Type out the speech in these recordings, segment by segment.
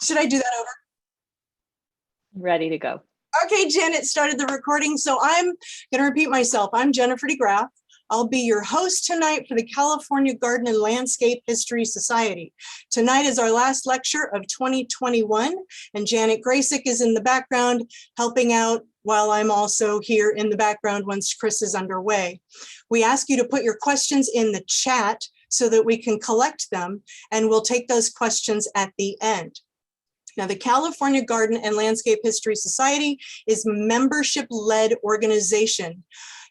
Should I do that over? Ready to go. Okay, Janet started the recording, so I'm going to repeat myself. I'm Jennifer DeGraff. I'll be your host tonight for the California Garden and Landscape History Society. Tonight is our last lecture of 2021, and Janet Graysick is in the background helping out while I'm also here in the background once Chris is underway. We ask you to put your questions in the chat so that we can collect them, and we'll take those questions at the end. Now, the California Garden and Landscape History Society is a membership-led organization.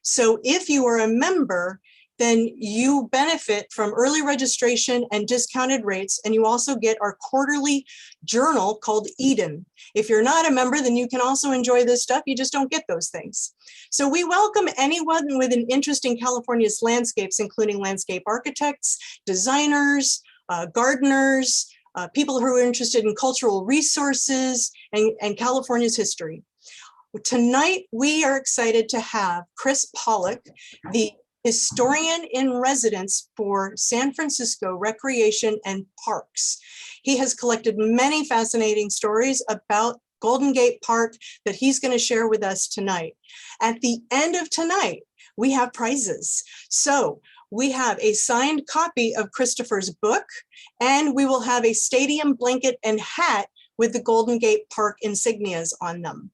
So if you are a member, then you benefit from early registration and discounted rates, and you also get our quarterly journal called Eden. If you're not a member, then you can also enjoy this stuff, you just don't get those things. So we welcome anyone with an interest in California's landscapes, including landscape architects, designers, gardeners, people who are interested in cultural resources and California's history. Tonight, we are excited to have Chris Pollock, the historian in residence for San Francisco Recreation and Parks. He has collected many fascinating stories about Golden Gate Park that he's going to share with us tonight. At the end of tonight, we have prizes. So we have a signed copy of Christopher's book, and we will have a stadium blanket and hat with the Golden Gate Park insignias on them.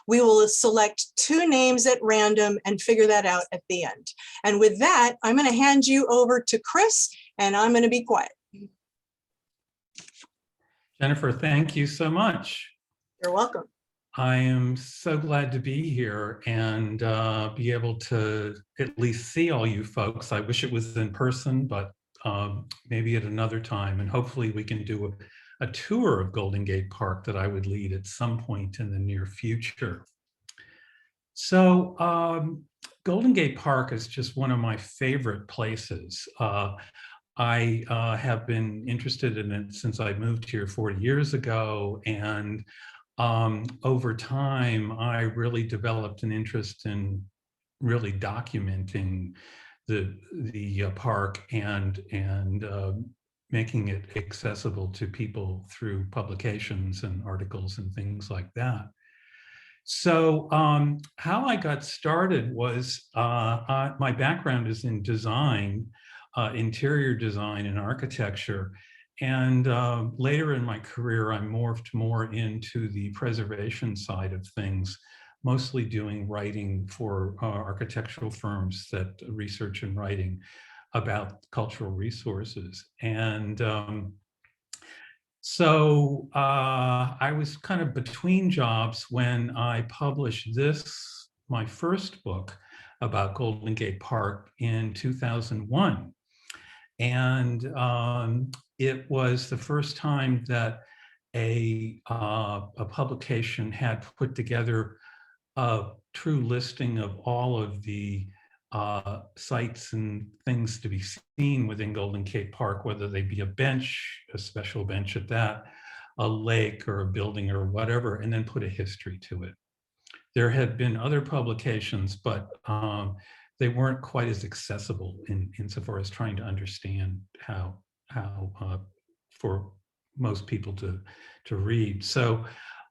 We will select 2 names at random and figure that out at the end. And with that, I'm going to hand you over to Chris, and I'm going to be quiet. Jennifer, thank you so much. You're welcome. I am so glad to be here and be able to at least see all you folks. I wish it was in person, but maybe at another time. And hopefully we can do a tour of Golden Gate Park that I would lead at some point in the near future. So Golden Gate Park is just one of my favorite places. I have been interested in it since I moved here 40 years ago, and over time, I really developed an interest in really documenting the park and making it accessible to people through publications and articles and things like that. So how I got started was my background is in design, interior design and architecture. And later in my career, I morphed more into the preservation side of things, mostly doing writing for architectural firms that research and writing about cultural resources. And so I was kind of between jobs when I published my first book about Golden Gate Park in 2001. And it was the first time that a publication had put together a true listing of all of the sites and things to be seen within Golden Gate Park, whether they be a bench, a special bench at that, a lake or a building or whatever, and then put a history to it. There had been other publications, but they weren't quite as accessible insofar as trying to understand how for most people to read. So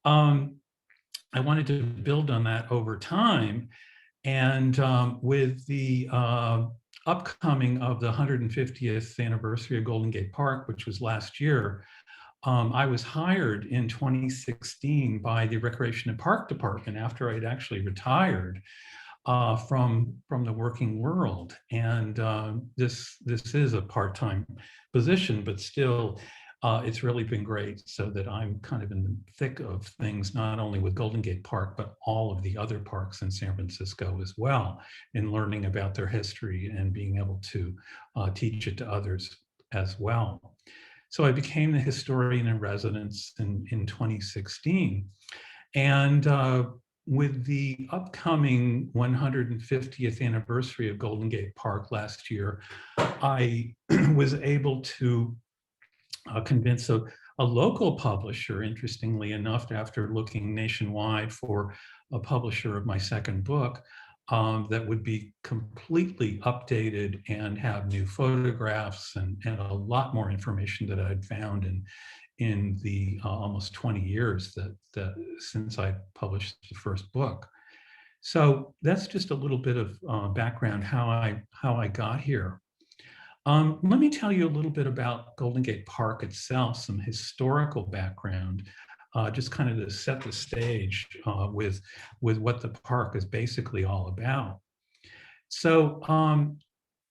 I wanted to build on that over time. And with the upcoming of the 150th anniversary of Golden Gate Park, which was last year, I was hired in 2016 by the Recreation and Park Department after I'd actually retired from the working world. And this is a part-time position, but still it's really been great, so that I'm kind of in the thick of things, not only with Golden Gate Park, but all of the other parks in San Francisco as well, in learning about their history and being able to teach it to others as well. So I became the historian in residence in 2016. And with the upcoming 150th anniversary of Golden Gate Park last year, I was able to convince a local publisher, interestingly enough, after looking nationwide for a publisher of my second book, that would be completely updated and have new photographs and a lot more information that I'd found in the almost 20 years that since I published the first book. So that's just a little bit of background how I got here. Let me tell you a little bit about Golden Gate Park itself, some historical background, just kind of to set the stage with what the park is basically all about. So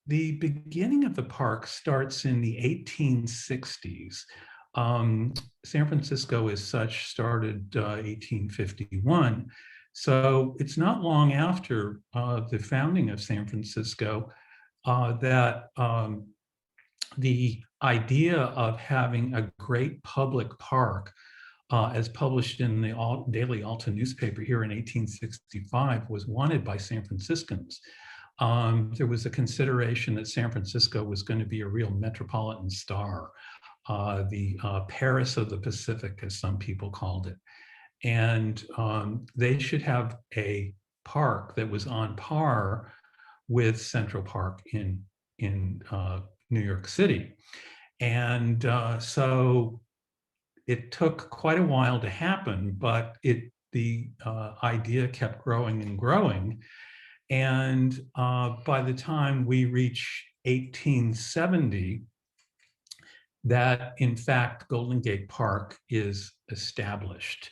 the beginning of the park starts in the 1860s. San Francisco as such started 1851. So it's not long after the founding of San Francisco that the idea of having a great public park, as published in the Daily Alta newspaper here in 1865, was wanted by San Franciscans. There was a consideration that San Francisco was going to be a real metropolitan star, the Paris of the Pacific, as some people called it. And they should have a park that was on par with Central Park in New York City. And so it took quite a while to happen, but the idea kept growing and growing. And by the time we reach 1870, that in fact Golden Gate Park is established.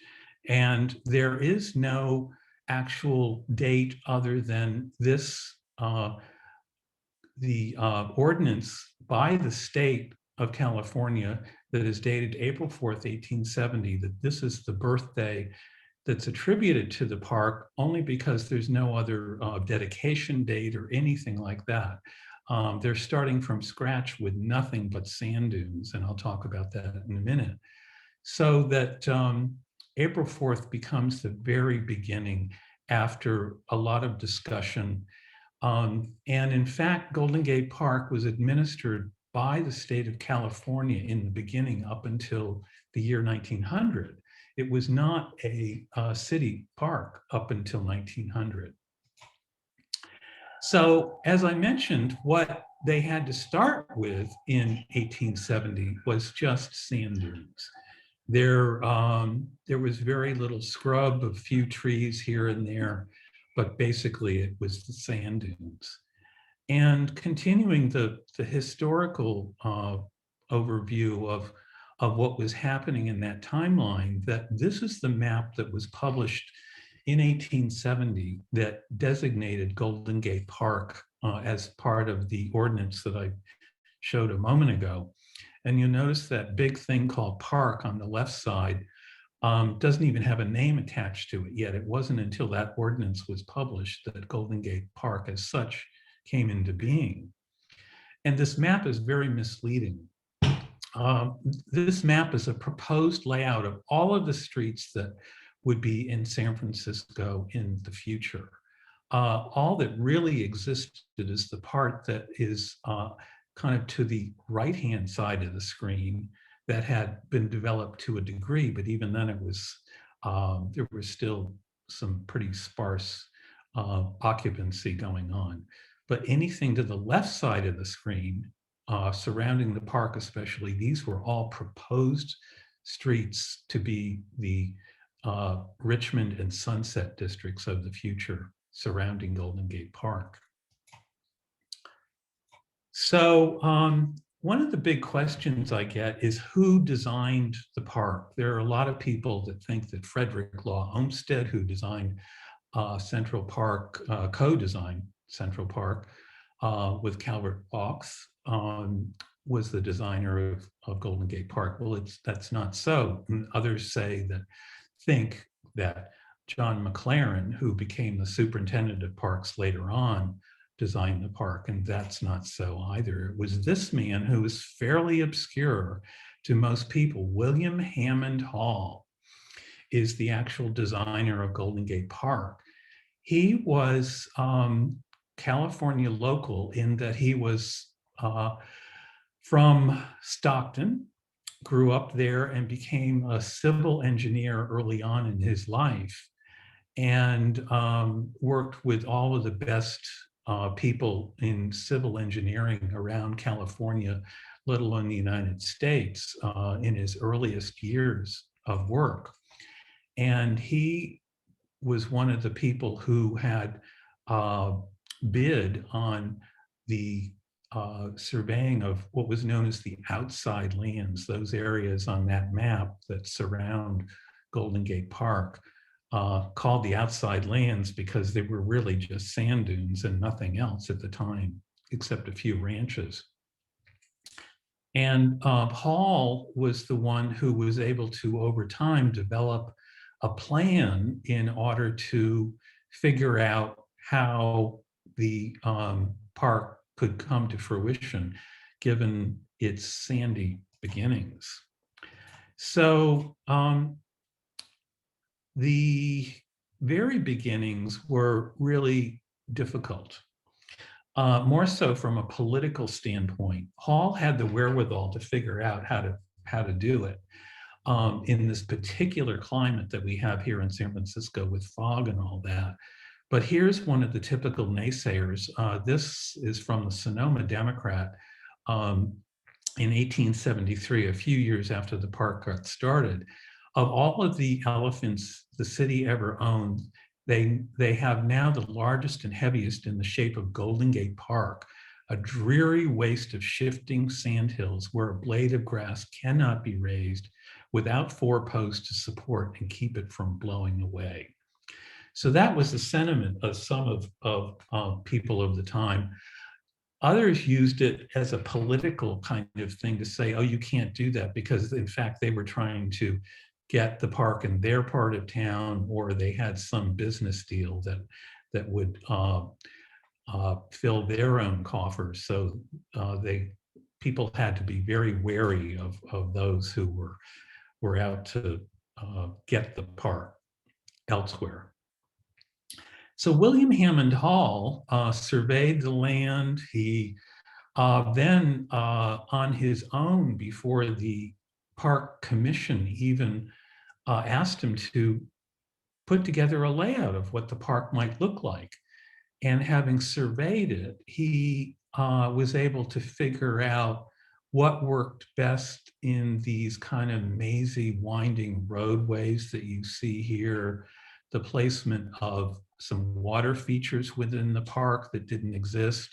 And there is no actual date other than this, the ordinance by the state of California that is dated April 4th, 1870, that this is the birthday that's attributed to the park, only because there's no other dedication date or anything like that. They're starting from scratch with nothing but sand dunes, and I'll talk about that in a minute. So that April 4th becomes the very beginning after a lot of discussion. And in fact, Golden Gate Park was administered by the state of California in the beginning up until the year 1900. It was not a city park up until 1900. So as I mentioned, what they had to start with in 1870 was just sand dunes. There was very little scrub, a few trees here and there, but basically it was the sand dunes. And continuing the historical overview of what was happening in that timeline, that this is the map that was published in 1870 that designated Golden Gate Park as part of the ordinance that I showed a moment ago. And you'll notice that big thing called park on the left side doesn't even have a name attached to it yet. It wasn't until that ordinance was published that Golden Gate Park as such came into being. And this map is very misleading. This map is a proposed layout of all of the streets that would be in San Francisco in the future. All that really existed is the part that is kind of to the right-hand side of the screen that had been developed to a degree, but even then it was, there was still some pretty sparse occupancy going on. But anything to the left side of the screen, surrounding the park especially, these were all proposed streets to be the Richmond and Sunset districts of the future surrounding Golden Gate Park. So one of the big questions I get is who designed the park? There are a lot of people that think that Frederick Law Olmsted, who designed Central Park, co-designed Central Park with Calvert Vaux, was the designer of Golden Gate Park. Well, that's not so. And others say that, think that John McLaren, who became the superintendent of parks later on, designed the park, and that's not so either. It was this man who was fairly obscure to most people. William Hammond Hall is the actual designer of Golden Gate Park. He was California local in that he was from Stockton, grew up there and became a civil engineer early on in his life, and worked with all of the best people in civil engineering around California, let alone the United States, in his earliest years of work. And he was one of the people who had bid on the surveying of what was known as the outside lands, those areas on that map that surround Golden Gate Park, called the outside lands because they were really just sand dunes and nothing else at the time, except a few ranches. And Hall was the one who was able to, over time, develop a plan in order to figure out how the park could come to fruition, given its sandy beginnings. So the very beginnings were really difficult. More so from a political standpoint. Hall had the wherewithal to figure out how to do it in this particular climate that we have here in San Francisco with fog and all that. But here's one of the typical naysayers. This is from the Sonoma Democrat in 1873, a few years after the park got started. Of all of the elephants the city ever owned, they have now the largest and heaviest in the shape of Golden Gate Park, a dreary waste of shifting sandhills where a blade of grass cannot be raised without 4 posts to support and keep it from blowing away. So that was the sentiment of some of people of the time. Others used it as a political kind of thing to say, oh, you can't do that, because in fact, they were trying to get the park in their part of town, or they had some business deal that would fill their own coffers. So people had to be very wary of those who were out to get the park elsewhere. So William Hammond Hall surveyed the land. He then on his own, before the park commission even asked him to put together a layout of what the park might look like. And having surveyed it, he was able to figure out what worked best in these kind of mazy, winding roadways that you see here, the placement of some water features within the park that didn't exist,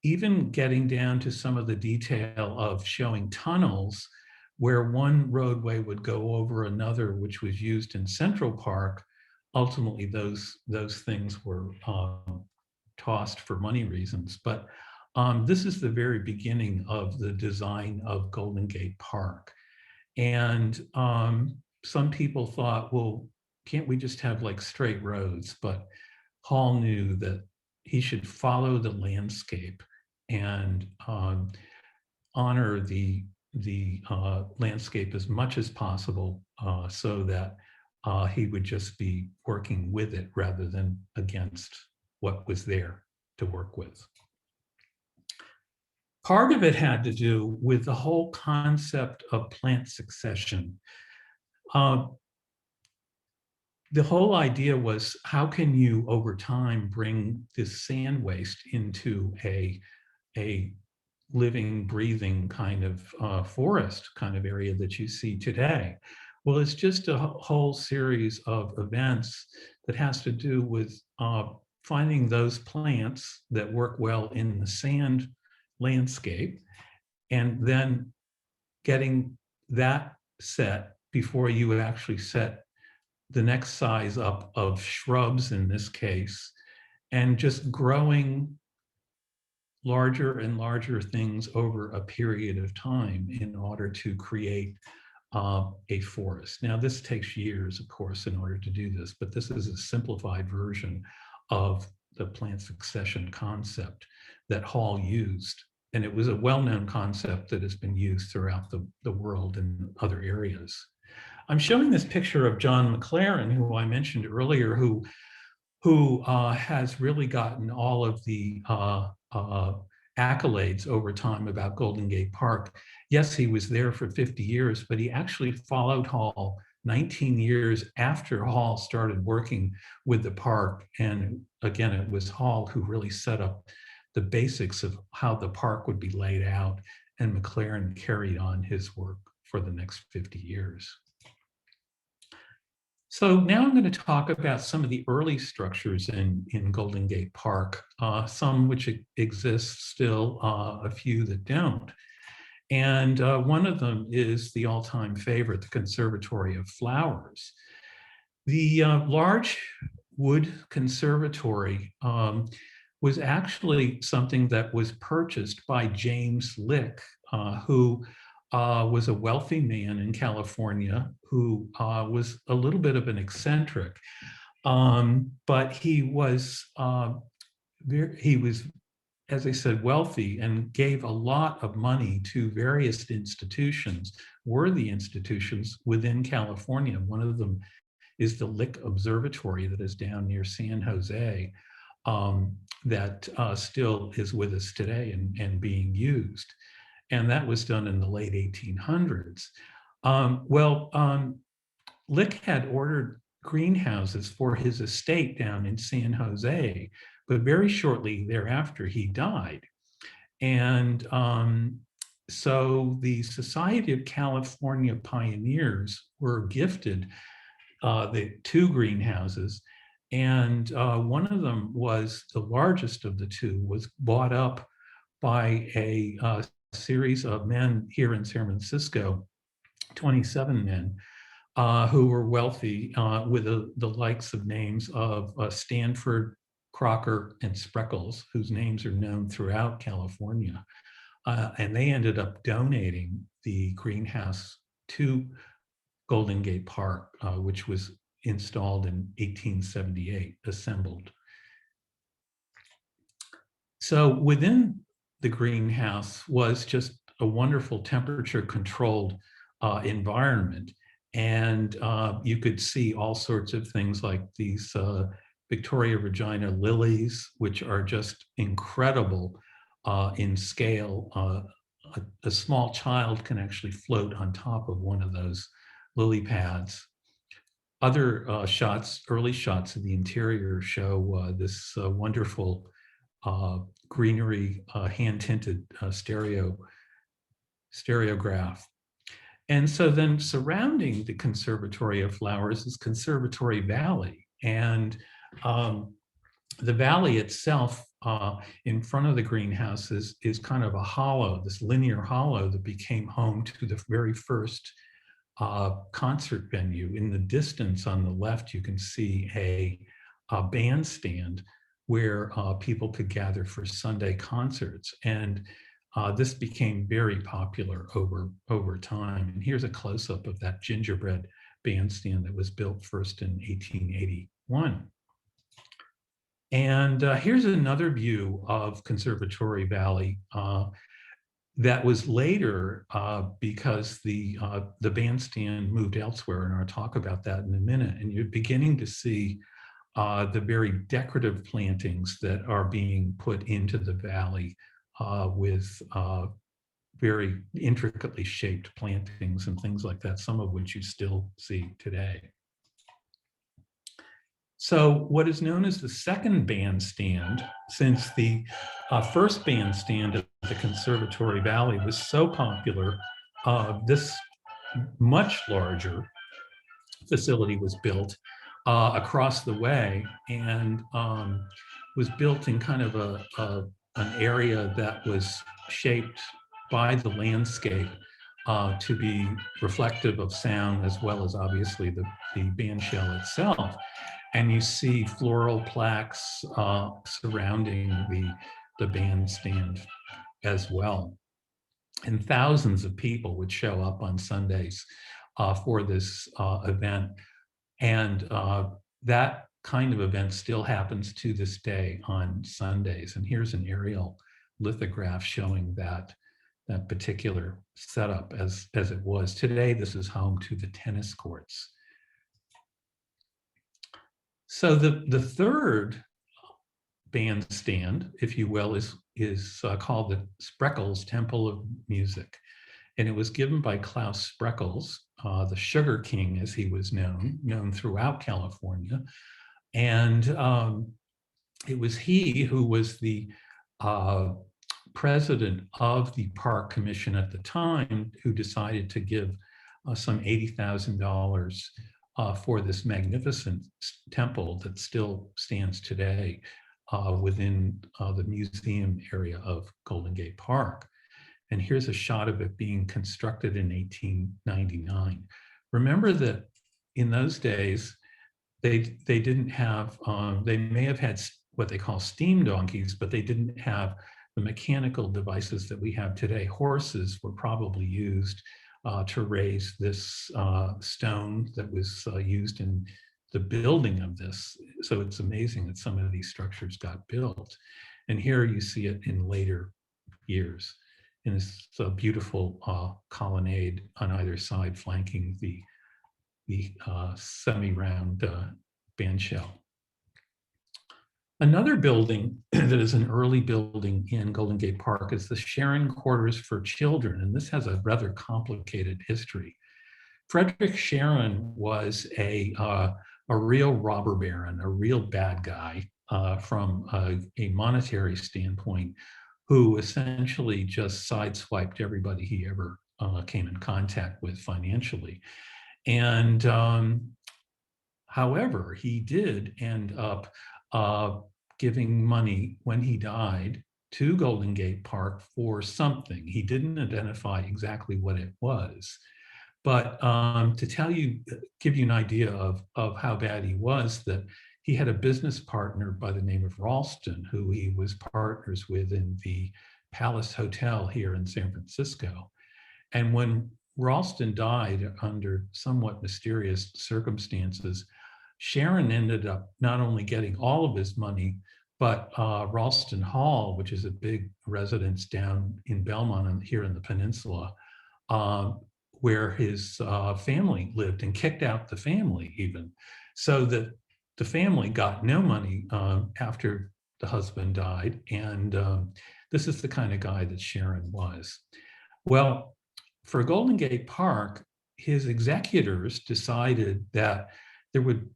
even getting down to some of the detail of showing tunnels where one roadway would go over another, which was used in Central Park. Ultimately, those things were tossed for money reasons. But this is the very beginning of the design of Golden Gate Park. And some people thought, well, can't we just have like straight roads? But Hall knew that he should follow the landscape and honor the landscape as much as possible, so that he would just be working with it rather than against what was there to work with. Part of it had to do with the whole concept of plant succession. The whole idea was, how can you over time bring this sand waste into a living, breathing kind of forest kind of area that you see today? Well, it's just a whole series of events that has to do with finding those plants that work well in the sand landscape, and then getting that set before you actually set the next size up of shrubs in this case, and just growing larger and larger things over a period of time in order to create a forest. Now, this takes years, of course, in order to do this, but this is a simplified version of the plant succession concept that Hall used. And it was a well-known concept that has been used throughout the world in other areas. I'm showing this picture of John McLaren, who I mentioned earlier, who has really gotten all of the accolades over time about Golden Gate Park. Yes, he was there for 50 years, but he actually followed Hall 19 years after Hall started working with the park. And again, it was Hall who really set up the basics of how the park would be laid out and McLaren carried on his work for the next 50 years. So now I'm going to talk about some of the early structures in Golden Gate Park, some which exist still, a few that don't. And one of them is the all-time favorite, the Conservatory of Flowers. The large wood conservatory was actually something that was purchased by James Lick, who was a wealthy man in California who was a little bit of an eccentric, but he was, as I said, wealthy and gave a lot of money to various institutions, worthy institutions within California. One of them is the Lick Observatory that is down near San Jose, that still is with us today and being used. And that was done in the late 1800s. Lick had ordered greenhouses for his estate down in San Jose, but very shortly thereafter he died. And so the Society of California Pioneers were gifted the 2 greenhouses, and one of them was the largest of the 2, was bought up by a series of men here in San Francisco, 27 men, who were wealthy, with the likes of names of Stanford, Crocker, and Spreckles, whose names are known throughout California. And they ended up donating the greenhouse to Golden Gate Park, which was installed in 1878, assembled. So within the greenhouse was just a wonderful temperature-controlled environment. And you could see all sorts of things like these Victoria Regina lilies, which are just incredible in scale. A small child can actually float on top of one of those lily pads. Other shots, early shots of the interior show this wonderful greenery, hand-tinted stereograph. And so then surrounding the Conservatory of Flowers is Conservatory Valley. And the valley itself in front of the greenhouses is kind of a hollow, this linear hollow that became home to the very first concert venue. In the distance on the left, you can see a bandstand where people could gather for Sunday concerts. And this became very popular over time. And here's a close-up of that gingerbread bandstand that was built first in 1881. And here's another view of Conservatory Valley that was later, because the bandstand moved elsewhere, and I'll talk about that in a minute. And you're beginning to see the very decorative plantings that are being put into the valley with very intricately shaped plantings and things like that, some of which you still see today. So what is known as the second bandstand, since the first bandstand at the Conservatory Valley was so popular, this much larger facility was built across the way, and was built in kind of an area that was shaped by the landscape to be reflective of sound, as well as obviously the band shell itself. And you see floral plaques surrounding the bandstand as well. And thousands of people would show up on Sundays for this event. And that kind of event still happens to this day on Sundays. And here's an aerial lithograph showing that particular setup as it was. Today, this is home to the tennis courts. So the third bandstand, if you will, is called the Spreckles Temple of Music. And it was given by Klaus Spreckles, the Sugar King, as he was known throughout California. And it was he who was the president of the park commission at the time, who decided to give some $80,000 for this magnificent temple that still stands today within the museum area of Golden Gate Park. And here's a shot of it being constructed in 1899. Remember that in those days, they didn't have, they may have had what they call steam donkeys, but they didn't have the mechanical devices that we have today. Horses were probably used to raise this stone that was used in the building of this. So it's amazing that some of these structures got built. And here you see it in later years. And it's a beautiful colonnade on either side flanking the semi-round band shell. Another building that is an early building in Golden Gate Park is the Sharon Quarters for Children, and this has a rather complicated history. Frederick Sharon was a real robber baron, a real bad guy from a monetary standpoint, who essentially just sideswiped everybody he ever came in contact with financially. And however, he did end up giving money when he died to Golden Gate Park for something. He didn't identify exactly what it was. But to tell you, give you an idea of how bad he was, that he had a business partner by the name of Ralston, who he was partners with in the Palace Hotel here in San Francisco. And when Ralston died under somewhat mysterious circumstances, Sharon ended up not only getting all of his money, but Ralston Hall, which is a big residence down in Belmont and here in the peninsula, where his family lived, and kicked out the family even, so that the family got no money after the husband died. And this is the kind of guy that Sharon was. Well, for Golden Gate Park, his executors decided that there would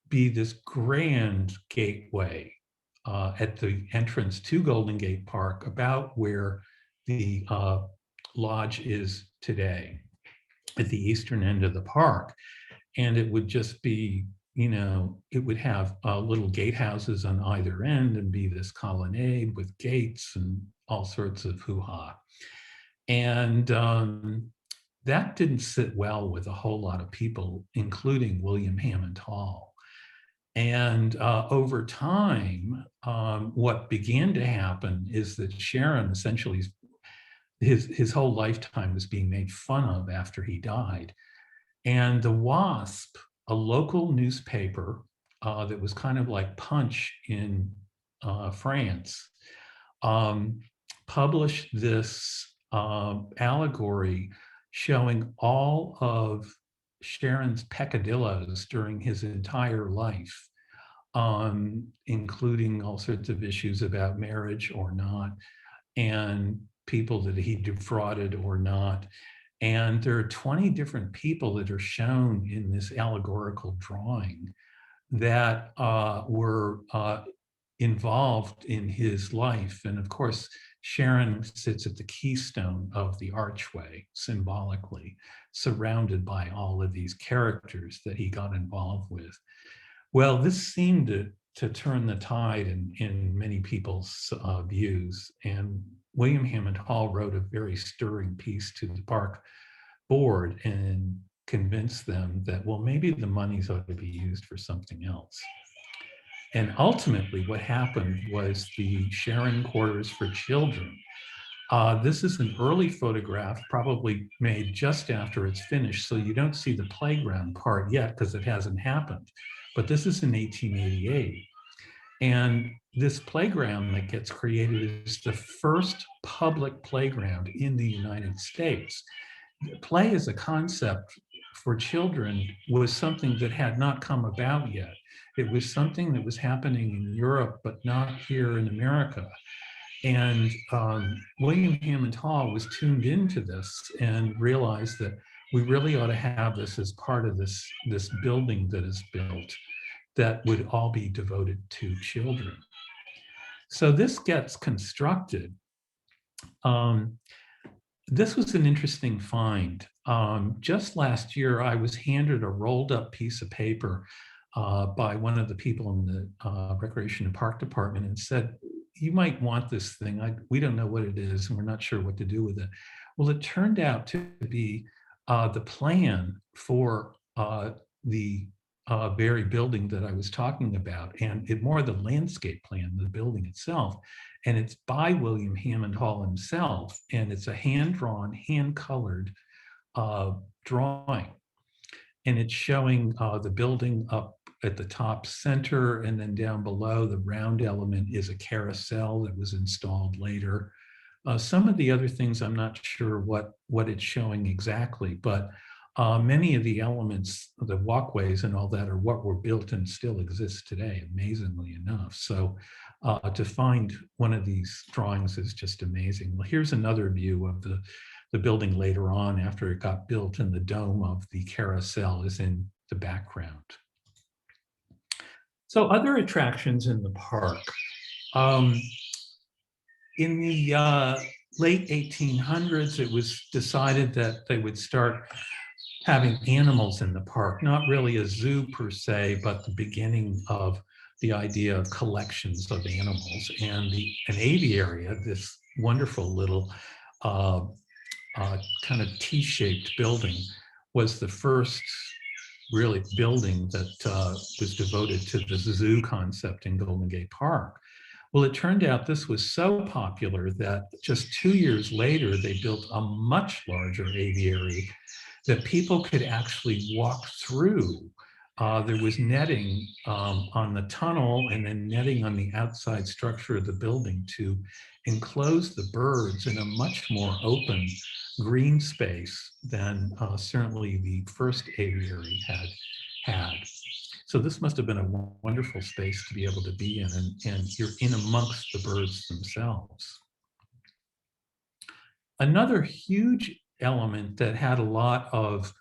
be this grand gateway at the entrance to Golden Gate Park, about where the lodge is today, at the eastern end of the park. And it would just be, you know, it would have little gatehouses on either end and be this colonnade with gates and all sorts of hoo-ha. And that didn't sit well with a whole lot of people, including William Hammond Hall. And over time, what began to happen is that Sharon essentially, his whole lifetime was being made fun of after he died. And the Wasp, a local newspaper that was kind of like Punch in France, published this allegory showing all of Sharon's peccadillos during his entire life, including all sorts of issues about marriage or not, and people that he defrauded or not. And there are 20 different people that are shown in this allegorical drawing that were involved in his life. And of course, Sharon sits at the keystone of the archway, symbolically, surrounded by all of these characters that he got involved with. Well, this seemed to turn the tide in many people's views. And William Hammond Hall wrote a very stirring piece to the park board and convinced them that, well, maybe the monies ought to be used for something else. And ultimately what happened was the Sharon Quarters for Children. This is an early photograph, probably made just after it's finished. So you don't see the playground part yet because it hasn't happened. But this is in 1888. And this playground that gets created is the first public playground in the United States. Play as a concept for children was something that had not come about yet. It was something that was happening in Europe, but not here in America. And William Hammond Hall was tuned into this and realized that we really ought to have this as part of this building that is built that would all be devoted to children. So this gets constructed, This was an interesting find. Just last year, I was handed a rolled up piece of paper by one of the people in the Recreation and Park Department and said, you might want this thing. We don't know what it is and we're not sure what to do with it. Well, it turned out to be the plan for the very building that I was talking about, and it more the landscape plan, the building itself. And it's by William Hammond Hall himself, and it's a hand-drawn, hand-colored drawing. And it's showing the building up at the top center, and then down below, the round element is a carousel that was installed later. Some of the other things, I'm not sure what it's showing exactly, but many of the elements, the walkways and all that, are what were built and still exist today, amazingly enough. So to find one of these drawings is just amazing. Well, here's another view of the building later on after it got built, and the dome of the carousel is in the background. So other attractions in the park. In the late 1800s, it was decided that they would start having animals in the park, not really a zoo per se, but the beginning of the idea of collections of animals. And an aviary, this wonderful little kind of T-shaped building, was the first really building that was devoted to the zoo concept in Golden Gate Park. Well, it turned out this was so popular that just 2 years later, they built a much larger aviary that people could actually walk through. There was netting on the tunnel and then netting on the outside structure of the building to enclose the birds in a much more open green space than certainly the first aviary had. So this must have been a wonderful space to be able to be in, and you're in amongst the birds themselves. Another huge element that had a lot of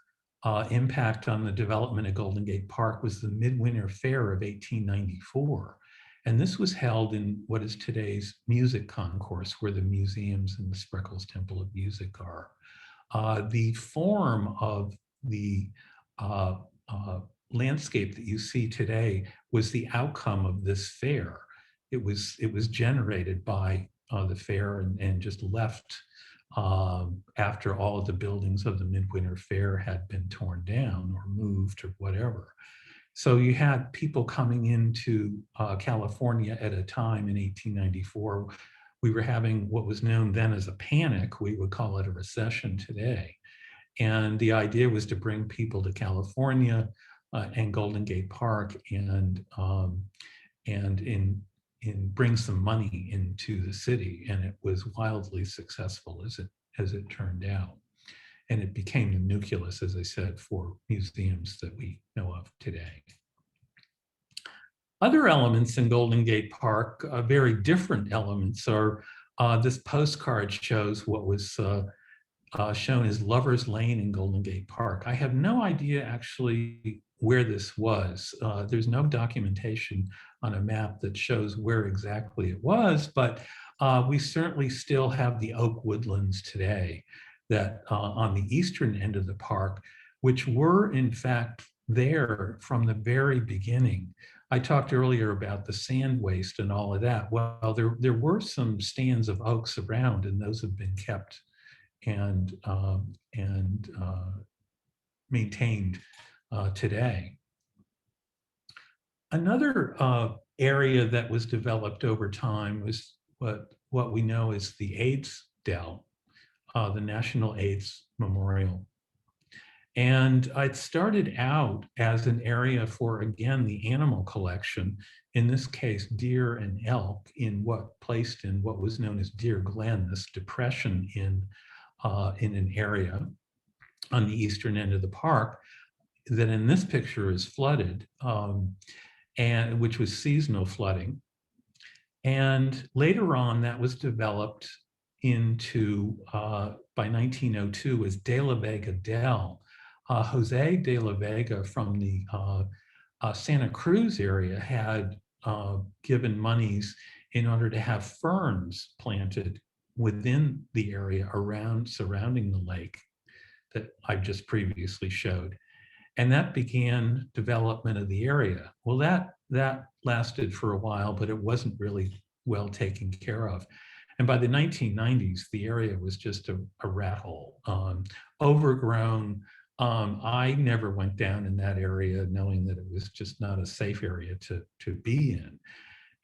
impact on the development of Golden Gate Park was the Midwinter Fair of 1894. And this was held in what is today's Music Concourse, where the museums and the Spreckles Temple of Music are. The form of the landscape that you see today was the outcome of this fair. It was generated by the fair and just left after all of the buildings of the Midwinter Fair had been torn down or moved or whatever. So you had people coming into California at a time in 1894. We were having what was known then as a panic. We would call it a recession today. And the idea was to bring people to California and Golden Gate Park and bring some money into the city. And it was wildly successful as it turned out. And it became the nucleus, as I said, for museums that we know of today. Other elements in Golden Gate Park, very different elements, are this postcard shows what was shown as Lover's Lane in Golden Gate Park. I have no idea actually where this was. There's no documentation on a map that shows where exactly it was, but we certainly still have the oak woodlands today that on the eastern end of the park, which were in fact there from the very beginning. I talked earlier about the sand waste and all of that. Well, there were some stands of oaks around, and those have been kept and maintained today. Another area that was developed over time was what we know as the AIDS Dell, the National AIDS Memorial. And it started out as an area for, again, the animal collection, in this case, deer and elk, placed in what was known as Deer Glen, this depression in an area on the eastern end of the park that in this picture is flooded, and which was seasonal flooding. And later on, that was developed into, by 1902, as De Laveaga Dell. Jose de la Vega from the Santa Cruz area had given monies in order to have ferns planted within the area around surrounding the lake that I just previously showed. And that began development of the area. Well, that lasted for a while, but it wasn't really well taken care of. And by the 1990s, the area was just a rat hole, overgrown. I never went down in that area knowing that it was just not a safe area to be in.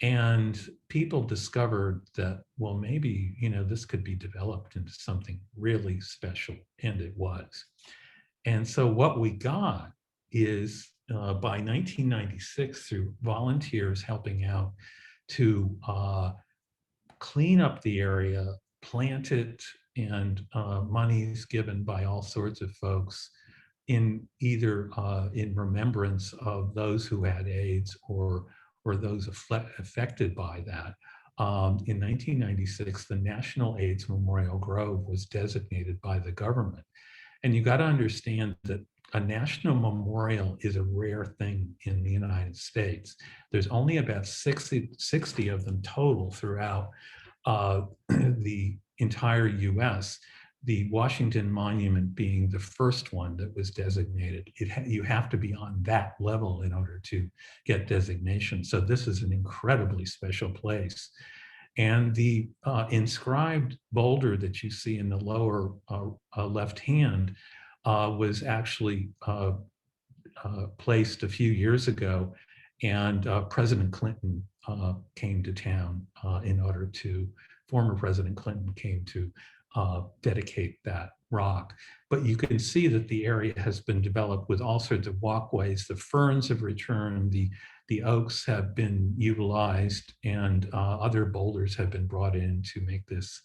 And people discovered that, well, maybe, this could be developed into something really special, and it was. And so what we got is by 1996, through volunteers helping out to clean up the area, plant it, and monies given by all sorts of folks in either in remembrance of those who had AIDS or those affected by that. In 1996, the National AIDS Memorial Grove was designated by the government. And you got to understand that a national memorial is a rare thing in the United States. There's only about 60 of them total throughout the entire US. The Washington Monument being the first one that was designated. You have to be on that level in order to get designation. So this is an incredibly special place. And the inscribed boulder that you see in the lower left hand was actually placed a few years ago, and President Clinton came to town former President Clinton came to dedicate that rock. But you can see that the area has been developed with all sorts of walkways. The ferns have returned, the oaks have been utilized, and other boulders have been brought in to make this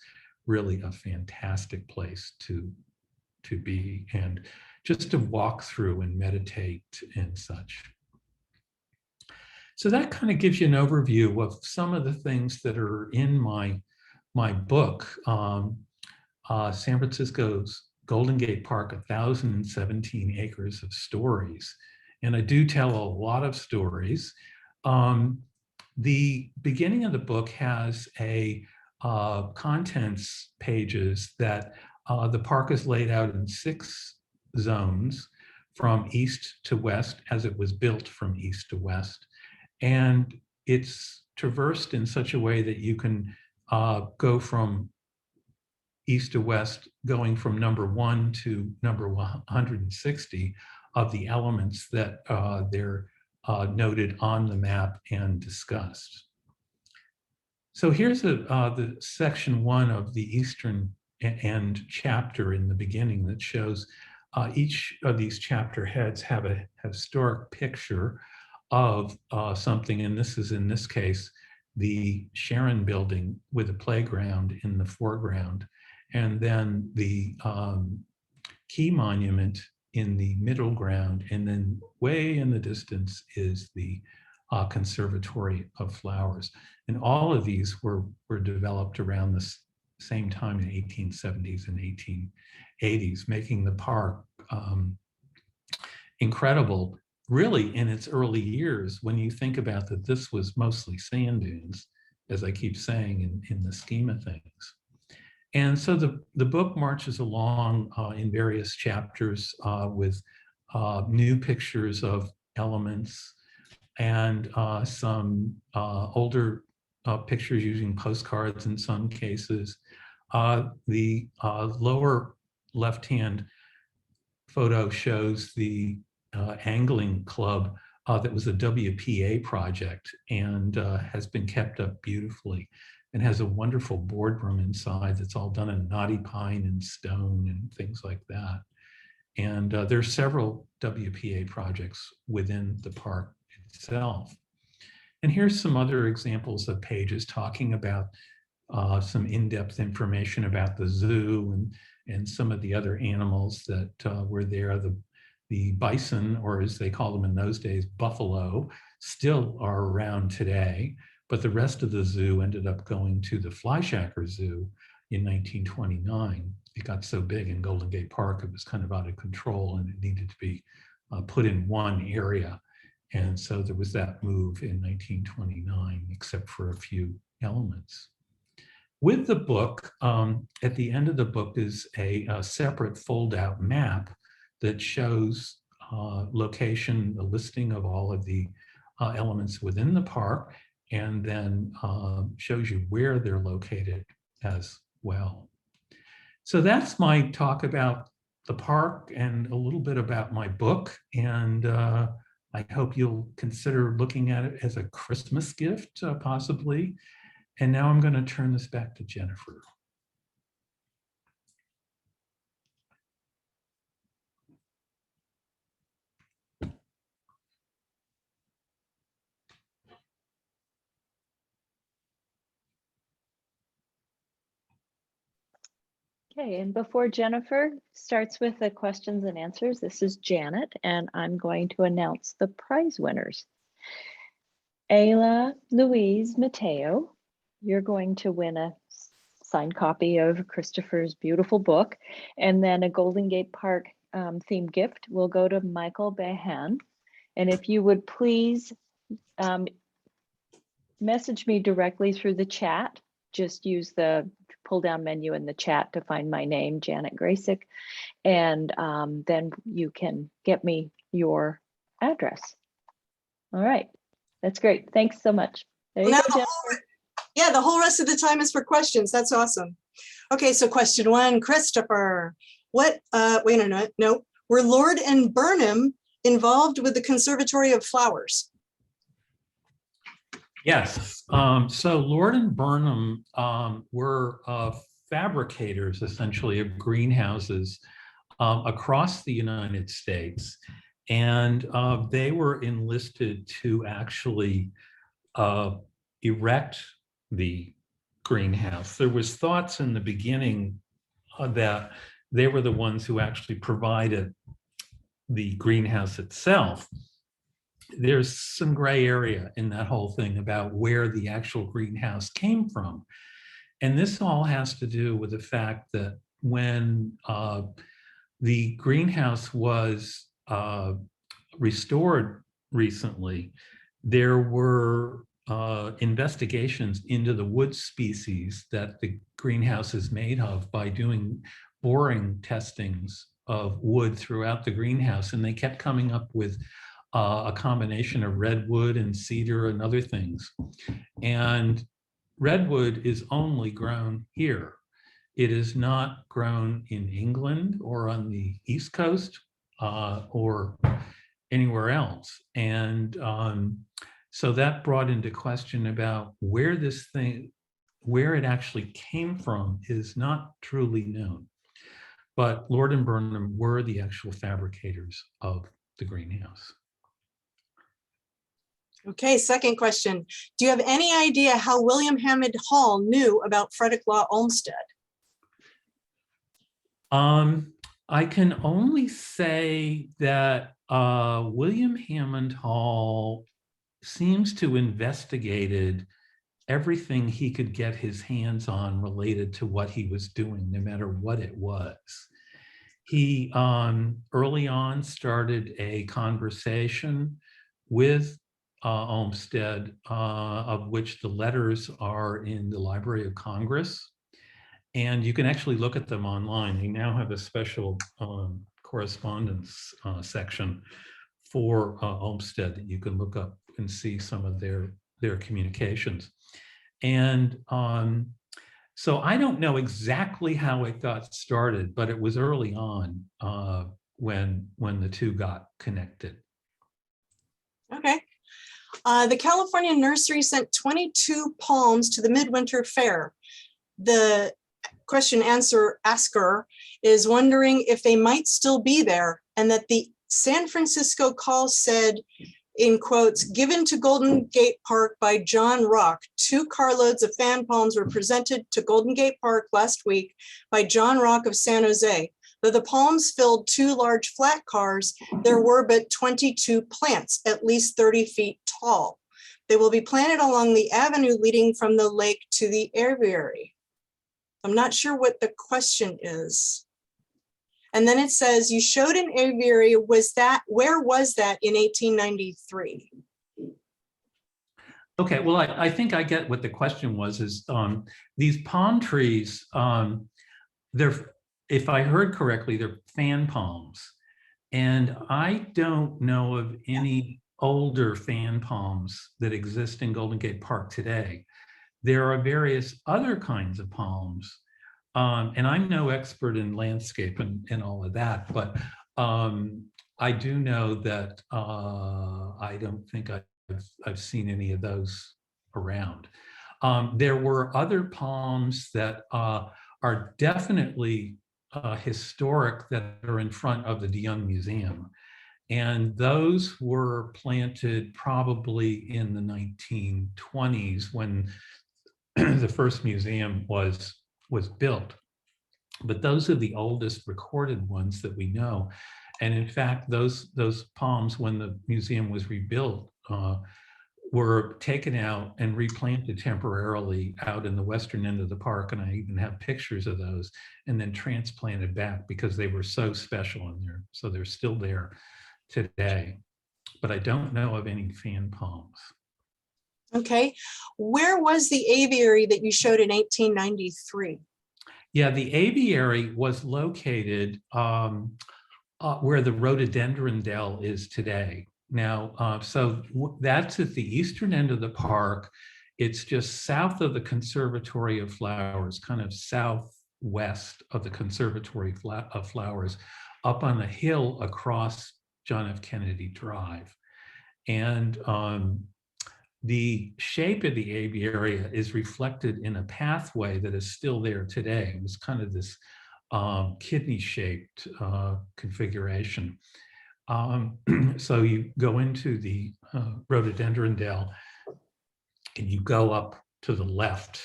really a fantastic place to be and just to walk through and meditate and such. So that kind of gives you an overview of some of the things that are in my book. San Francisco's Golden Gate Park, 1,017 acres of stories. And I do tell a lot of stories. The beginning of the book has a contents pages that the park is laid out in 6 zones from east to west, as it was built from east to west. And it's traversed in such a way that you can go from east to west, going from number 1 to number 160 of the elements that they're noted on the map and discussed. So here's the section 1 of the Eastern End chapter in the beginning that shows each of these chapter heads have a historic picture of something, and this is, in this case, the Sharon building with a playground in the foreground, and then the Key Monument in the middle ground, and then way in the distance is the Conservatory of Flowers. And all of these were developed around the same time in 1870s and 1880s, making the park incredible, really, in its early years, when you think about that this was mostly sand dunes, as I keep saying, in the scheme of things. And so the book marches along in various chapters with new pictures of elements and some older pictures using postcards in some cases. The lower left-hand photo shows the angling club that was a WPA project and has been kept up beautifully and has a wonderful boardroom inside that's all done in knotty pine and stone and things like that. And there are several WPA projects within the park itself. And here's some other examples of pages talking about some in-depth information about the zoo and some of the other animals that were there. The bison, or as they called them in those days, buffalo, still are around today, but the rest of the zoo ended up going to the Fleischacker Zoo in 1929. It got so big in Golden Gate Park, it was kind of out of control and it needed to be put in one area. And so there was that move in 1929, except for a few elements. With the book, at the end of the book is a separate fold-out map that shows location, a listing of all of the elements within the park, and then shows you where they're located as well. So that's my talk about the park and a little bit about my book. And I hope you'll consider looking at it as a Christmas gift, possibly. And now I'm going to turn this back to Jennifer. Okay, and before Jennifer starts with the questions and answers, this is Janet, and I'm going to announce the prize winners. Ayla Louise Mateo, you're going to win a signed copy of Christopher's beautiful book, and then a Golden Gate Park themed gift will go to Michael Behan. And if you would please message me directly through the chat, just use the pull down menu in the chat to find my name, Janet Graysick, and then you can get me your address. All right, that's great. Thanks so much. There you Now go, Jennifer. Yeah, the whole rest of the time is for questions. That's awesome. Okay, so question one, Christopher. What, wait a minute, no. Were Lord and Burnham involved with the Conservatory of Flowers? Yes. So Lord and Burnham were fabricators, essentially, of greenhouses across the United States. And they were enlisted to actually erect the greenhouse. There was thoughts in the beginning that they were the ones who actually provided the greenhouse itself. There's some gray area in that whole thing about where the actual greenhouse came from. And this all has to do with the fact that when the greenhouse was restored recently, there were investigations into the wood species that the greenhouse is made of by doing boring testings of wood throughout the greenhouse. And they kept coming up with a combination of redwood and cedar and other things. And redwood is only grown here. It is not grown in England or on the East Coast or anywhere else. And so that brought into question about where this thing, where it actually came from is not truly known. But Lord and Burnham were the actual fabricators of the greenhouse. Okay, second question. Do you have any idea how William Hammond Hall knew about Frederick Law Olmsted? I can only say that William Hammond Hall seems to investigated everything he could get his hands on related to what he was doing, no matter what it was. He early on started a conversation with Olmsted, of which the letters are in the Library of Congress. And you can actually look at them online. They now have a special correspondence section for Olmsted that you can look up and see some of their communications. And so I don't know exactly how it got started, but it was early on when the two got connected. Okay. The California Nursery sent 22 palms to the Midwinter Fair. The question answer asker is wondering if they might still be there, and that the San Francisco Call said, in quotes, given to Golden Gate Park by John Rock. 2 carloads of fan palms were presented to Golden Gate Park last week by John Rock of San Jose. Though the palms filled 2 large flat cars, there were but 22 plants, at least 30 feet tall. They will be planted along the avenue leading from the lake to the aviary. I'm not sure what the question is. And then it says, you showed an aviary, where was that in 1893? Okay, well, I think I get what the question was, is these palm trees, they're, if I heard correctly, they're fan palms. And I don't know of any older fan palms that exist in Golden Gate Park today. There are various other kinds of palms. And I'm no expert in landscape and all of that, but I do know that I don't think I've seen any of those around. There were other palms that are definitely historic that are in front of the DeYoung Museum. And those were planted probably in the 1920s when the first museum was built. But those are the oldest recorded ones that we know. And in fact, those palms, when the museum was rebuilt, were taken out and replanted temporarily out in the western end of the park. And I even have pictures of those, and then transplanted back because they were so special in there. So they're still there today. But I don't know of any fan palms. Okay. Where was the aviary that you showed in 1893? Yeah, the aviary was located where the rhododendron dell is today. Now, so that's at the eastern end of the park. It's just south of the Conservatory of Flowers, kind of southwest of the Conservatory of Flowers, up on the hill across John F. Kennedy Drive. And the shape of the aviary is reflected in a pathway that is still there today. It was kind of this kidney-shaped configuration. So you go into the rhododendron dell and you go up to the left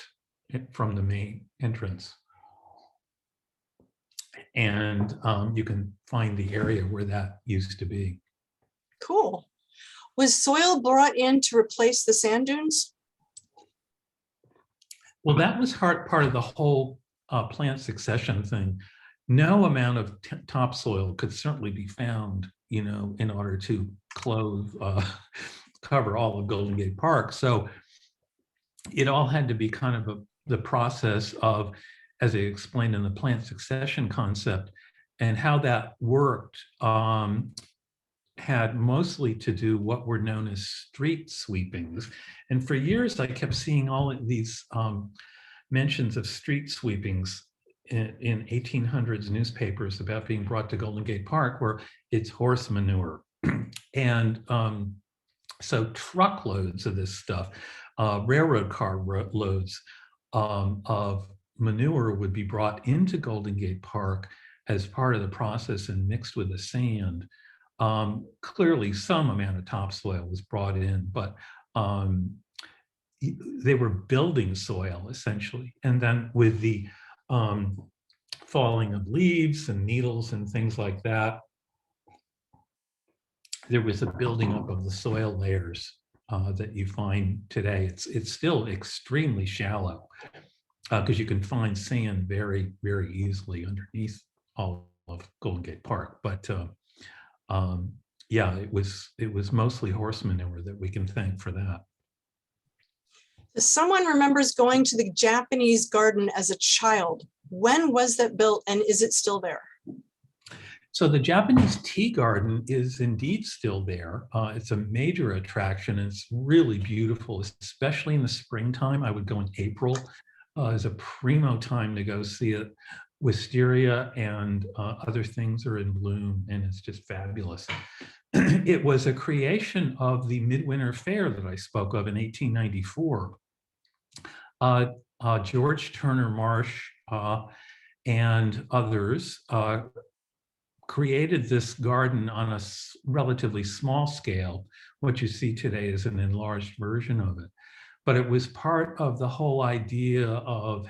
from the main entrance. And you can find the area where that used to be. Cool. Was soil brought in to replace the sand dunes? Well, that was part of the whole plant succession thing. No amount of topsoil could certainly be found, you know, in order to cover all of Golden Gate Park. So it all had to be kind of the process of, as I explained in the plant succession concept, and how that worked had mostly to do what were known as street sweepings. And for years, I kept seeing all of these mentions of street sweepings in 1800s newspapers about being brought to Golden Gate Park, where it's horse manure. And so truckloads of this stuff, railroad car loads of manure would be brought into Golden Gate Park as part of the process and mixed with the sand. Clearly some amount of topsoil was brought in, but they were building soil essentially. And then with the falling of leaves and needles and things like that, there was a building up of the soil layers that you find today. It's still extremely shallow because you can find sand very, very easily underneath all of Golden Gate Park. But yeah, it was mostly horse manure that we can thank for that. Someone remembers going to the Japanese garden as a child. When was that built, and is it still there? So the Japanese tea garden is indeed still there. It's a major attraction. And it's really beautiful, especially in the springtime. I would go in April as a primo time to go see it. Wisteria and other things are in bloom, and it's just fabulous. It was a creation of the Midwinter Fair that I spoke of in 1894. George Turner Marsh and others created this garden on a relatively small scale. What you see today is an enlarged version of it. But it was part of the whole idea of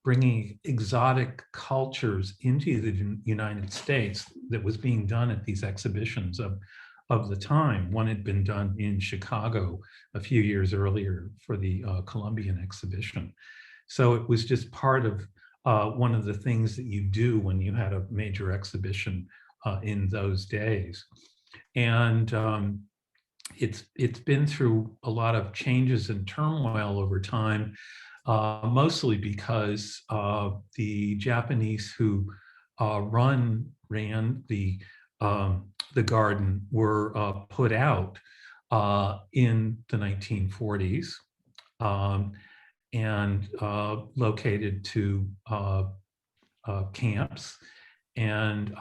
bringing exotic cultures into the United States that was being done at these exhibitions of the time. One had been done in Chicago a few years earlier for the Columbian exhibition. So it was just part of one of the things that you do when you had a major exhibition in those days. And it's been through a lot of changes and turmoil over time, mostly because the Japanese who ran the garden were put out in the 1940s and located to camps, and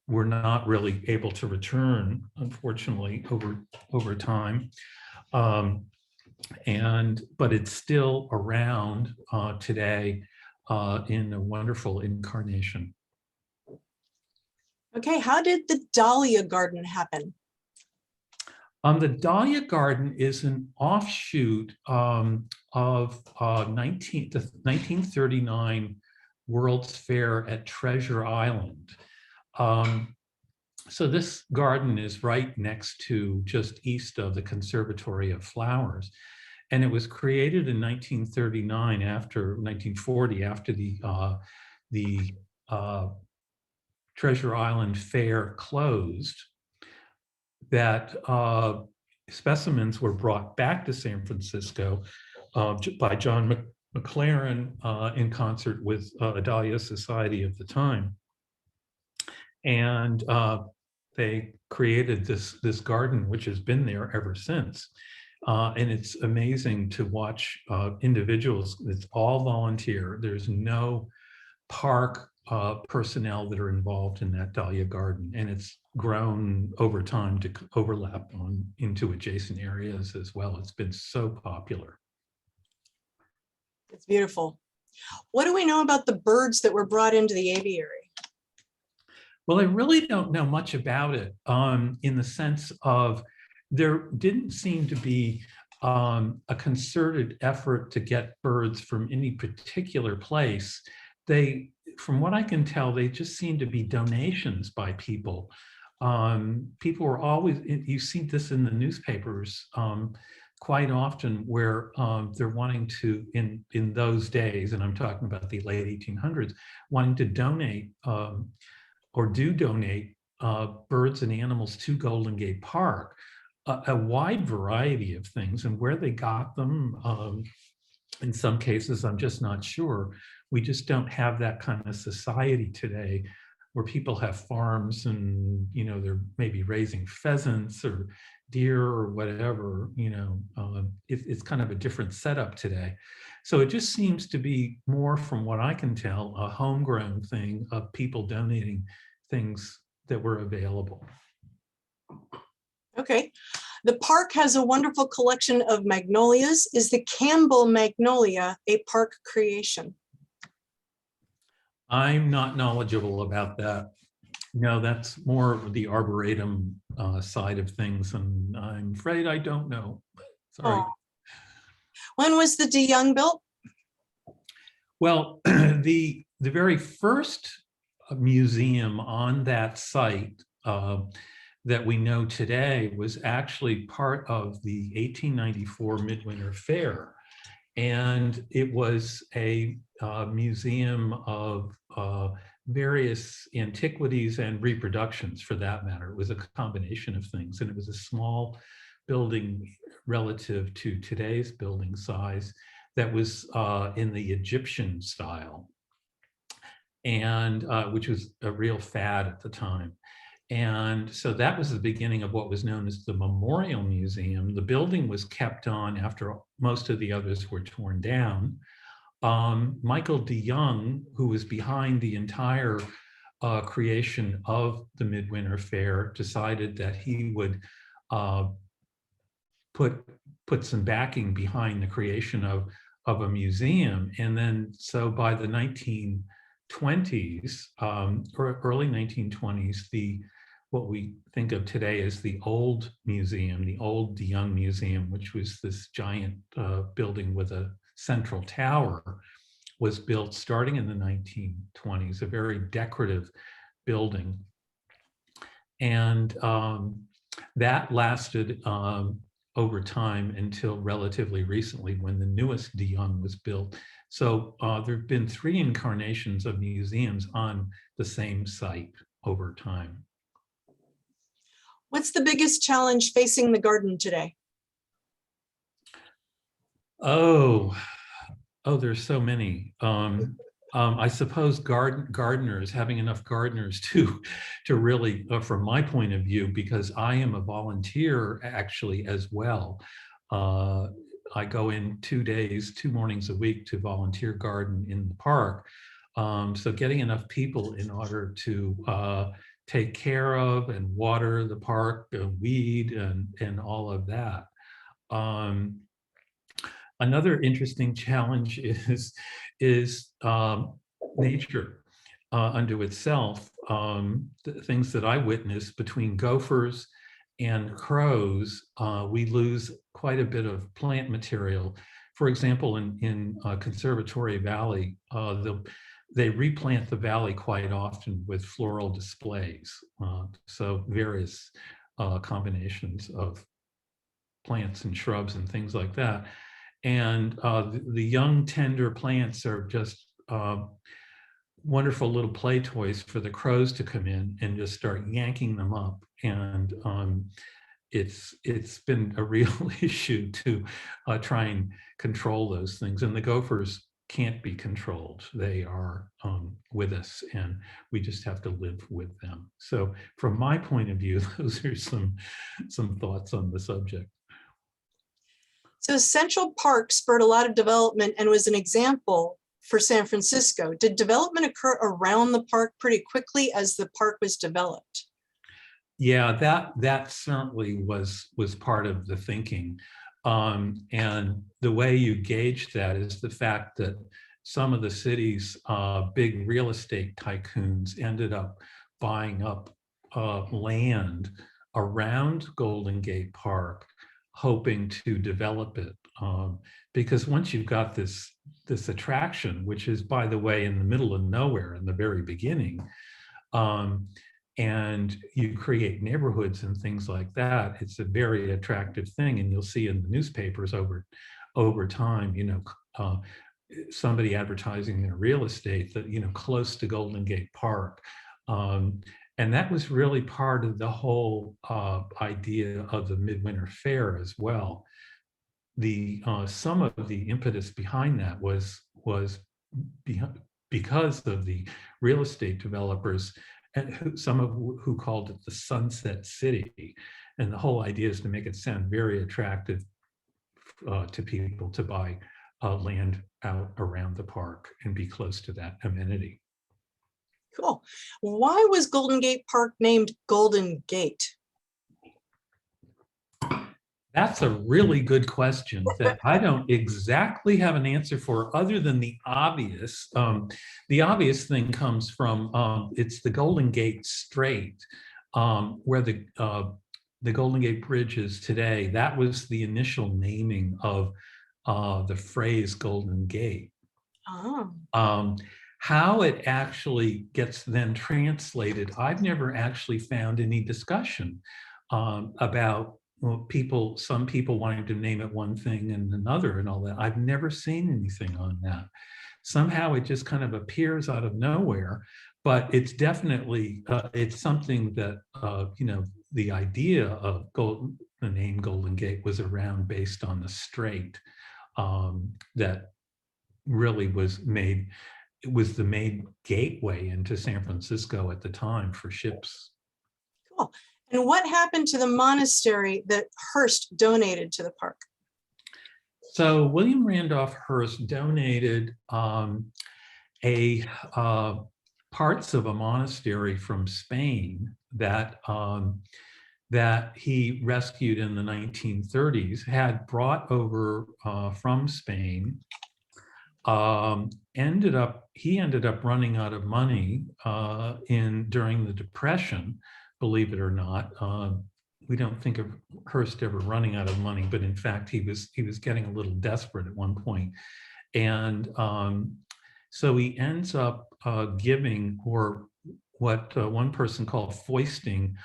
were not really able to return, unfortunately, over time. But it's still around today in a wonderful incarnation. Okay, how did the Dahlia Garden happen? The Dahlia Garden is an offshoot of the 1939 World's Fair at Treasure Island. So this garden is right next to, just east of, the Conservatory of Flowers. And it was created in 1939 after 1940, after the Treasure Island Fair closed, that specimens were brought back to San Francisco by John McLaren in concert with Dahlia Society of the time. And they created this garden, which has been there ever since. And it's amazing to watch individuals. It's all volunteer. There's no park personnel that are involved in that Dahlia Garden. And it's grown over time to overlap into adjacent areas as well. It's been so popular. It's beautiful. What do we know about the birds that were brought into the aviary? Well, I really don't know much about it in the sense of there didn't seem to be a concerted effort to get birds from any particular place. From what I can tell, they just seem to be donations by people. People were always, you see this in the newspapers quite often, where they're wanting to, in those days, and I'm talking about the late 1800s, wanting to donate or do donate birds and animals to Golden Gate Park, a wide variety of things, and where they got them, in some cases, I'm just not sure. We just don't have that kind of society today where people have farms and, they're maybe raising pheasants or deer or whatever, it's kind of a different setup today. So it just seems to be more, from what I can tell, a homegrown thing of people donating things that were available. Okay. The park has a wonderful collection of magnolias. Is the Campbell magnolia a park creation? I'm not knowledgeable about that. No, that's more of the arboretum side of things, and I'm afraid I don't know. Sorry. Oh. When was the DeYoung built? Well, the very first museum on that site that we know today was actually part of the 1894 Midwinter Fair. And it was a museum of various antiquities and reproductions, for that matter. It was a combination of things. And it was a small building relative to today's building size that was in the Egyptian style, and which was a real fad at the time. And so that was the beginning of what was known as the Memorial Museum. The building was kept on after most of the others were torn down. Michael DeYoung, who was behind the entire creation of the Midwinter Fair, decided that he would put some backing behind the creation of a museum. And then, so by the 1920s, or early 1920s, what we think of today as the old museum, the old DeYoung Museum, which was this giant building with a central tower, was built starting in the 1920s, a very decorative building. And that lasted over time until relatively recently, when the newest DeYoung was built. So there have been 3 incarnations of museums on the same site over time. What's the biggest challenge facing the garden today? Oh, there's so many. I suppose gardeners, having enough gardeners to really, from my point of view, because I am a volunteer actually as well. I go in 2 days, 2 mornings a week to volunteer garden in the park. So getting enough people in order to take care of and water the park, weed and all of that. Another interesting challenge is nature unto itself. Things that I witnessed between gophers and crows, we lose quite a bit of plant material. For example, in Conservatory Valley, they replant the valley quite often with floral displays. So various combinations of plants and shrubs and things like that. And the young tender plants are just wonderful little play toys for the crows to come in and just start yanking them up. And it's been a real issue to try and control those things. And the gophers can't be controlled. They are with us, and we just have to live with them. So from my point of view, those are some thoughts on the subject. So Central Park spurred a lot of development and was an example for San Francisco. Did development occur around the park pretty quickly as the park was developed? Yeah, that certainly was part of the thinking. And the way you gauge that is the fact that some of the city's big real estate tycoons ended up buying up land around Golden Gate Park, hoping to develop it. Because once you've got this attraction, which is, by the way, in the middle of nowhere in the very beginning, and you create neighborhoods and things like that, it's a very attractive thing. And you'll see in the newspapers over time, somebody advertising their real estate that, close to Golden Gate Park. And that was really part of the whole idea of the Midwinter Fair as well. Some of the impetus behind that was because of the real estate developers, and some of who called it the Sunset City. And the whole idea is to make it sound very attractive to people to buy land out around the park and be close to that amenity. Cool. Why was Golden Gate Park named Golden Gate? That's a really good question that I don't exactly have an answer for, other than the obvious. The obvious thing comes from, it's the Golden Gate Strait, where the Golden Gate Bridge is today. That was the initial naming of the phrase Golden Gate. Oh. How it actually gets then translated, I've never actually found any discussion about some people wanting to name it one thing and another and all that. I've never seen anything on that. Somehow it just kind of appears out of nowhere, but it's definitely, it's something that, the idea of the name Golden Gate was around based on the strait that really was made. It was the main gateway into San Francisco at the time for ships. Cool. And what happened to the monastery that Hearst donated to the park? So William Randolph Hearst donated parts of a monastery from Spain that he rescued in the 1930s, had brought over from Spain. He ended up running out of money during the Depression, believe it or not. We don't think of Hearst ever running out of money, but in fact, he was getting a little desperate at one point. And so he ends up giving, or what one person called foisting,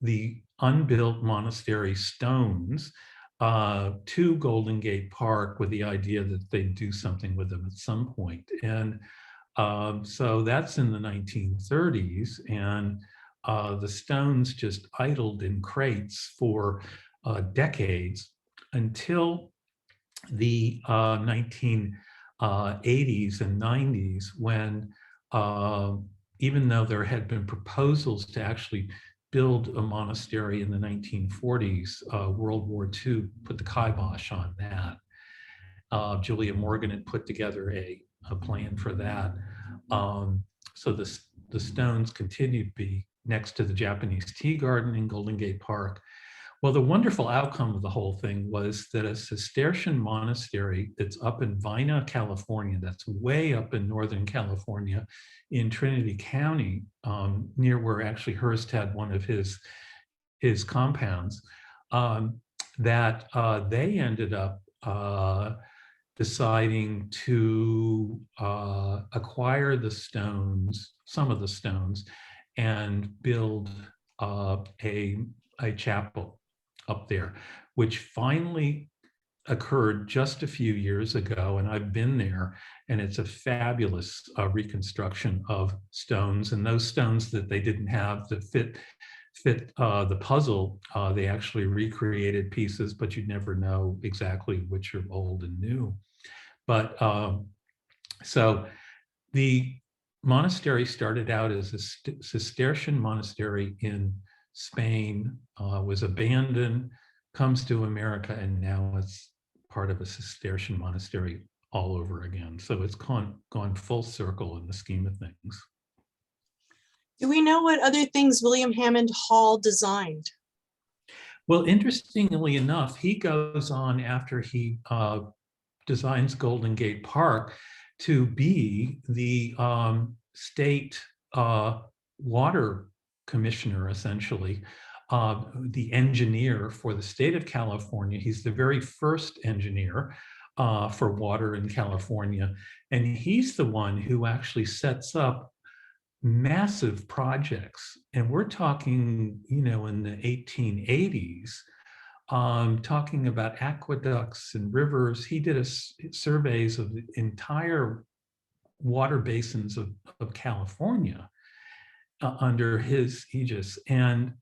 the unbuilt monastery stones to Golden Gate Park with the idea that they'd do something with them at some point. And so that's in the 1930s. And the stones just idled in crates for decades until the 1980s and 90s, when even though there had been proposals to actually build a monastery in the 1940s, World War II put the kibosh on that. Julia Morgan had put together a plan for that. So the stones continued to be next to the Japanese tea garden in Golden Gate Park. Well, the wonderful outcome of the whole thing was that a Cistercian monastery that's up in Vina, California, that's way up in Northern California in Trinity County, near where actually Hearst had one of his compounds, that they ended up deciding to acquire the stones, some of the stones, and build a chapel up there, which finally occurred just a few years ago. And I've been there, and it's a fabulous reconstruction of stones. And those stones that they didn't have that fit the puzzle, they actually recreated pieces, but you'd never know exactly which are old and new. But so the monastery started out as a Cistercian monastery in Spain, was abandoned, comes to America, and now it's part of a Cistercian monastery all over again. So it's gone full circle in the scheme of things. Do we know what other things William Hammond Hall designed? Well, interestingly enough, he goes on after he designs Golden Gate Park to be the state water commissioner, essentially, the engineer for the state of California. He's the very first engineer for water in California. And he's the one who actually sets up massive projects. And we're talking, in the 1880s, talking about aqueducts and rivers. He did surveys of the entire water basins of California under his aegis. And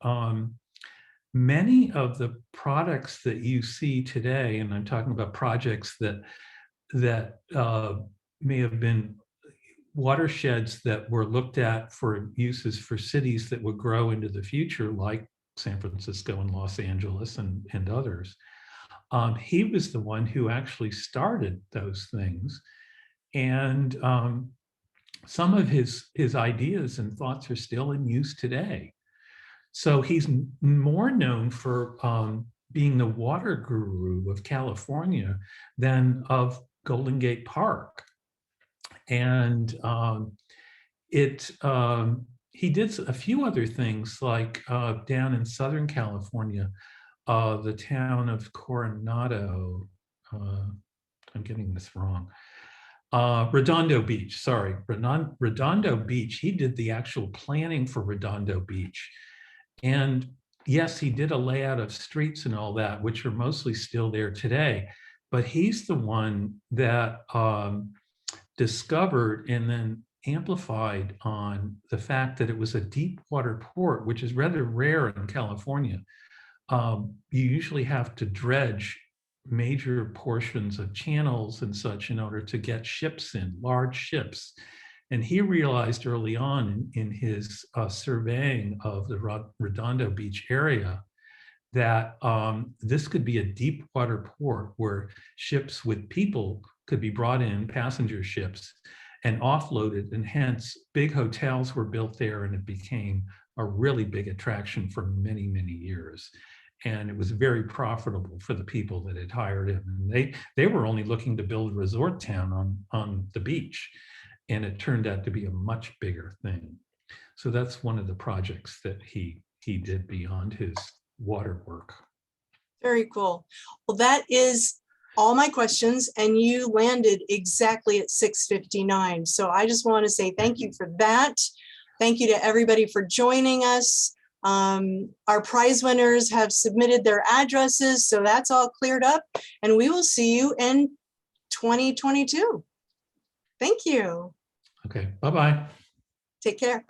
many of the products that you see today, and I'm talking about projects that may have been watersheds that were looked at for uses for cities that would grow into the future, like San Francisco and Los Angeles and others. He was the one who actually started those things. And some of his ideas and thoughts are still in use today. So he's more known for being the water guru of California than of Golden Gate Park. And he did a few other things, like down in Southern California, the town of Coronado, I'm getting this wrong, Redondo Beach, sorry, Redondo Beach. He did the actual planning for Redondo Beach. And yes, he did a layout of streets and all that, which are mostly still there today. But he's the one that discovered and then amplified on the fact that it was a deep water port, which is rather rare in California. You usually have to dredge major portions of channels and such in order to get ships in, large ships. And he realized early on in his surveying of the Redondo Beach area that this could be a deep water port where ships with people could be brought in, passenger ships, and offloaded, and hence big hotels were built there, and it became a really big attraction for many, many years. And it was very profitable for the people that had hired him. And they were only looking to build a resort town on the beach, and it turned out to be a much bigger thing. So that's one of the projects that he did beyond his water work. Very cool. Well, that is all my questions, and you landed exactly at 6:59. So I just want to say thank you for that. Thank you to everybody for joining us. Our prize winners have submitted their addresses, so that's all cleared up, and we will see you in 2022. Thank you. Okay, bye-bye. Take care.